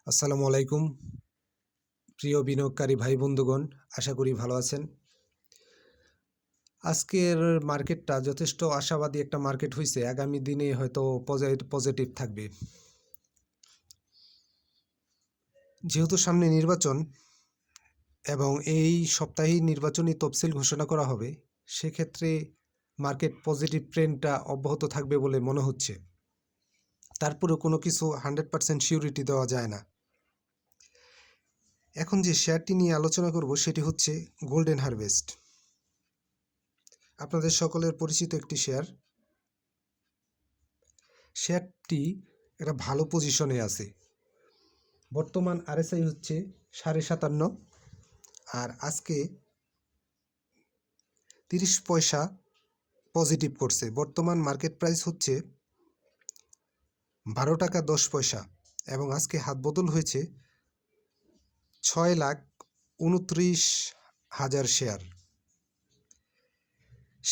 আসসালামু আলাইকুম প্রিয় বিনিয়োগকারী ভাই বন্ধুগণ, আশা করি ভালো আছেন। আজকের মার্কেটটা যথেষ্ট আশাবাদী একটা মার্কেট হইছে। আগামী দিনে হয়তো পজিটিভ থাকবে। যেহেতু সামনে নির্বাচন এবং এই সপ্তাহেই নির্বাচনী তফসিল ঘোষণা করা হবে, সেক্ষেত্রে মার্কেট পজিটিভ ট্রেন্ডটা অব্যাহত থাকবে বলে মনে হচ্ছে। তারপরেও কোনো কিছু 100% সিউরিটি দেওয়া যায় না। এখন যে শেয়ারটি নিয়ে আলোচনা করব সেটি হচ্ছে গোল্ডেন হারভেস্ট। আপনাদের সকলের পরিচিত একটি শেয়ারটি একটা ভালো পজিশনে আছে। বর্তমান আরএসআই হচ্ছে 57.5 আর আজকে 30 পয়সা পজিটিভ করছে। বর্তমান মার্কেট প্রাইস হচ্ছে 12 টাকা 10 পয়সা এবং আজকে হাত বদল হয়েছে 6,29,000 শেয়ার।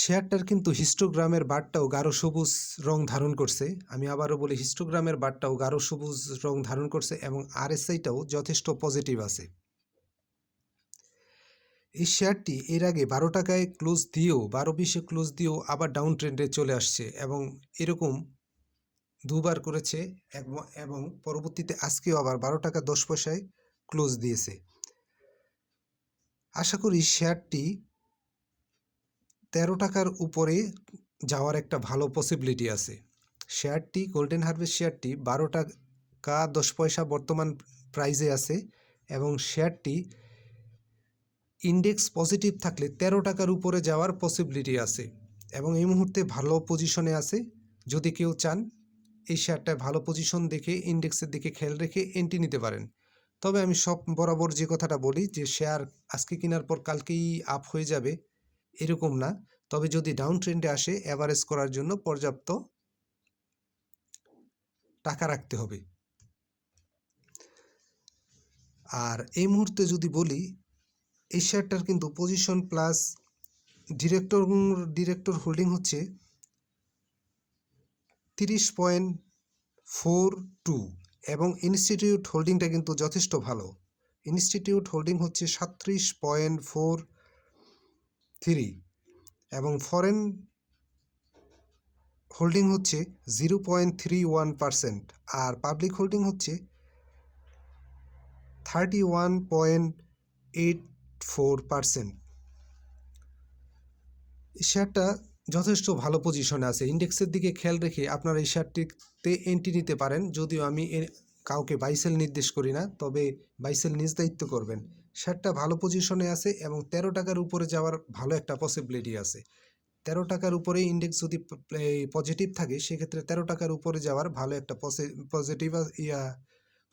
শেয়ারটার কিন্তু হিস্টোগ্রামের বারটাও গাঢ় সবুজ রং ধারণ করছে। আমি আবারও বলি, হিস্টোগ্রামের বারটাও গাঢ় সবুজ রং ধারণ করছে এবং আরএসআইটাও যথেষ্ট পজিটিভ আছে। এই শেয়ারটি এর আগে 12 টাকায় ক্লোজ দিয়েও 12-20-এ ক্লোজ দিয়েও আবার ডাউন ট্রেন্ডে চলে আসছে এবং এরকম দুবার করেছে এবং পরবর্তীতে আজকেও আবার 12 টাকা 10 পয়সায় ক্লোজ দিয়েছে। আশা করি শেয়ারটি 13 টাকার উপরে যাওয়ার একটা ভালো পসিবিলিটি আছে। শেয়ারটি গোল্ডেন হারভেস্ট শেয়ারটি 12 টাকা 10 পয়সা বর্তমান প্রাইজে আছে এবং শেয়ারটি ইন্ডেক্স পজিটিভ থাকলে 13 টাকার উপরে যাওয়ার পসিবিলিটি আছে এবং এই মুহূর্তে ভালো পজিশনে আছে। যদি কেউ চান এই শেয়ারটায় ভালো পজিশন দেখে ইন্ডেক্সের দিকে খেয়াল রেখে এন্ট্রি নিতে পারেন। তবে আমি সব বরাবর যে কথাটা বলি যে শেয়ার আজকে কেনার পর কালকেই আপ হয়ে যাবে এরকম না। তবে যদি ডাউন ট্রেন্ডে আসে অ্যাভারেজ করার জন্য পর্যাপ্ত টাকা রাখতে হবে। আর এই মুহূর্তে যদি বলি, এই শেয়ারটার কিন্তু পজিশন প্লাস ডিরেক্টর হোল্ডিং হচ্ছে 30.42 এবং ইনস্টিটিউট হোল্ডিংটা কিন্তু যথেষ্ট ভালো। ইনস্টিটিউট হোল্ডিং হচ্ছে 37.43 এবং ফরেন হোল্ডিং হচ্ছে 0.31% আর পাবলিক হোল্ডিং হচ্ছে 31.84%। শেয়ারটা যথেষ্ট ভালো পজিশনে আছে। ইন্ডেক্সের দিকে খেয়াল রেখে আপনারা এই শেয়ারটিতে এন্ট্রি নিতে পারেন। যদিও আমি কাউকে বাই সেল নির্দেশ করি না, তবে বাই সেল নিজ দায়িত্ব করবেন। শেয়ারটা ভালো পজিশনে আছে এবং 13 টাকার উপরে যাওয়ার ভালো একটা পসিবিলিটি আছে। 13 টাকার উপরে ইন্ডেক্স যদি পজিটিভ থাকে সেক্ষেত্রে 13 টাকার উপরে যাওয়ার ভালো একটা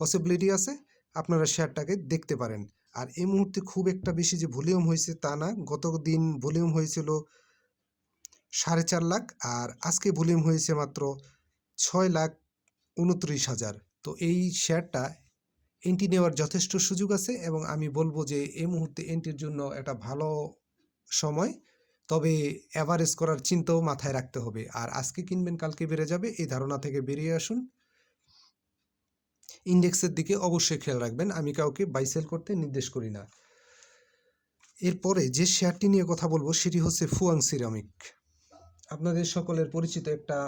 পসিবিলিটি আছে। আপনারা শেয়ারটাকে দেখতে পারেন। আর এই মুহূর্তে খুব একটা বেশি যে ভলিউম হয়েছে তা না। গত দিন ভলিউম হয়েছিল 4.5 লাখ আর আজকে ভলিউম হয়েছে মাত্র 6,29,000। তো এই শেয়ারটা এন্ট্রি নেওয়ার যথেষ্ট সুযোগ আছে এবং আমি বলবো যে এই মুহূর্তে এন্ট্রির জন্য একটা ভালো সময়। তবে অ্যাভারেজ করার চিন্তাও মাথায় রাখতে হবে। আর আজকে কিনবেন কালকে বেড়ে যাবে এই ধারণা থেকে বেরিয়ে আসুন। ইন্ডেক্সের দিকে অবশ্যই খেয়াল রাখবেন। আমি কাউকে বাই সেল করতে নির্দেশ করি না। এরপরে যে শেয়ারটি নিয়ে কথা বলবো সেটি হচ্ছে ফুয়াং সিরামিক। আপনাদের সকলের পরিচিত একটা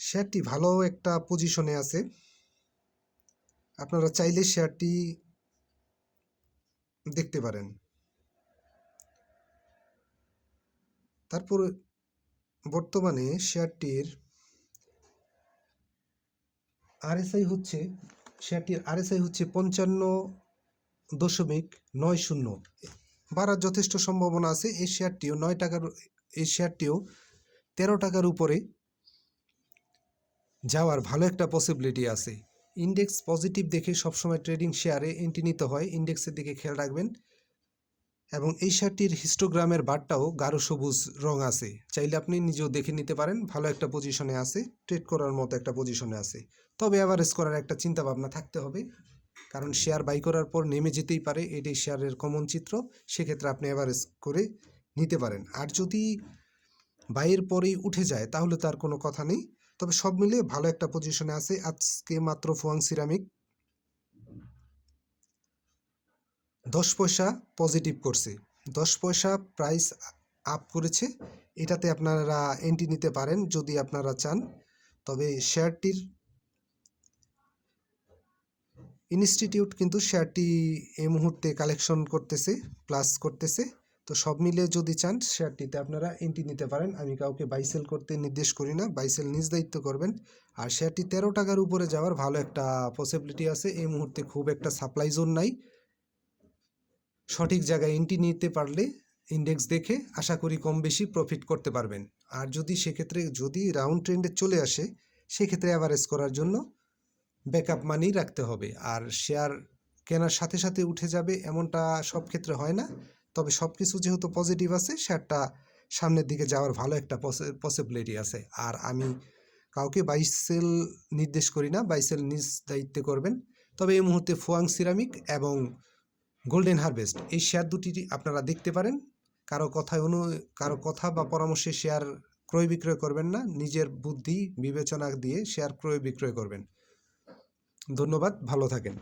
শেয়ারটি ভালো একটা পজিশনে আছে। আপনারা চাইলে শেয়ারটি দেখতে পারেন। তারপর বর্তমানে শেয়ারটির আরএসআই হচ্ছে 55.90 বাড়ার যথেষ্ট সম্ভাবনা আছে। এই শেয়ারটিও 13 টাকার উপরে যাওয়ার ভালো একটা পসিবিলিটি আছে। ইন্ডেক্স পজিটিভ দেখে সবসময় ট্রেডিং শেয়ারে এন্ট্রি নিতে হয়। ইন্ডেক্সের দিকে খেয়াল রাখবেন এবং এই শেয়ারটির হিস্টোগ্রামের বারটাও গাঢ় সবুজ রং আছে। চাইলে আপনি নিজেও দেখে নিতে পারেন। ভালো একটা পজিশনে আছে, ট্রেড করার মতো একটা পজিশনে আছে। তবে অ্যাভারেজ করার একটা চিন্তা ভাবনা থাকতে হবে, কারণ শেয়ার বাই করার পর নেমে যেতেই পারে, এটাই শেয়ারের কমন চিত্র। সেক্ষেত্রে আপনি অ্যাভারেজ করে নিতে পারেন। আর যদি বাইয়ের পরেই উঠে যায় তাহলে তার কোনো কথা নেই, তবে সব মিলিয়ে ভালো একটা পজিশনে আছে। আজকে মাত্র ফুয়াং সিরামিক 10 পয়সা পজিটিভ করছে, 10 পয়সা প্রাইস আপ করেছে। এটাতে আপনারা এন্ট্রি নিতে পারেন যদি আপনারা চান। তবে শেয়ারটির ইনস্টিটিউট কিন্তু শেয়ারটি এই মুহূর্তে কালেকশন করতেছে, প্লাস করতেছে। তো সব মিলে যদি চান শেয়ারটিতে আপনারা এন্ট্রি নিতে পারেন। আমি কাউকে বাই সেল করতে নির্দেশ করি না, বাই সেল নিজ দায়িত্ব করবেন। আর শেয়ারটি 13 টাকার উপরে যাওয়ার ভালো একটা পসিবিলিটি আছে। এই মুহূর্তে খুব একটা সাপ্লাই জোন নাই, সঠিক জায়গায় এন্ট্রি নিতে পারলে ইন্ডেক্স দেখে আশা করি কম বেশি প্রফিট করতে পারবেন। আর যদি সেক্ষেত্রে যদি রাউন্ড ট্রেন্ডে চলে আসে সেক্ষেত্রে অ্যাভারেজ করার জন্য ব্যাকআপ মানি রাখতে হবে। আর শেয়ার কেনার সাথে সাথে উঠে যাবে এমনটা সব ক্ষেত্রে হয় না। তবে সব কিছু যেহেতু পজিটিভ আছে, শেয়ারটা সামনের দিকে যাওয়ার ভালো একটা পসিবিলিটি আছে। আর আমি কাউকে বাই সেল নির্দেশ করি না, বাই সেল নিজ দায়িত্বে করবেন। তবে এই মুহূর্তে ফুয়াং সিরামিক এবং গোল্ডেন হারভেস্ট এই শেয়ার দুটি আপনারা দেখতে পারেন। কারো কথা বা পরামর্শে শেয়ার ক্রয় বিক্রয় করবেন না, নিজের বুদ্ধি বিবেচনা দিয়ে শেয়ার ক্রয় বিক্রয় করবেন। ধন্যবাদ, ভালো থাকেন।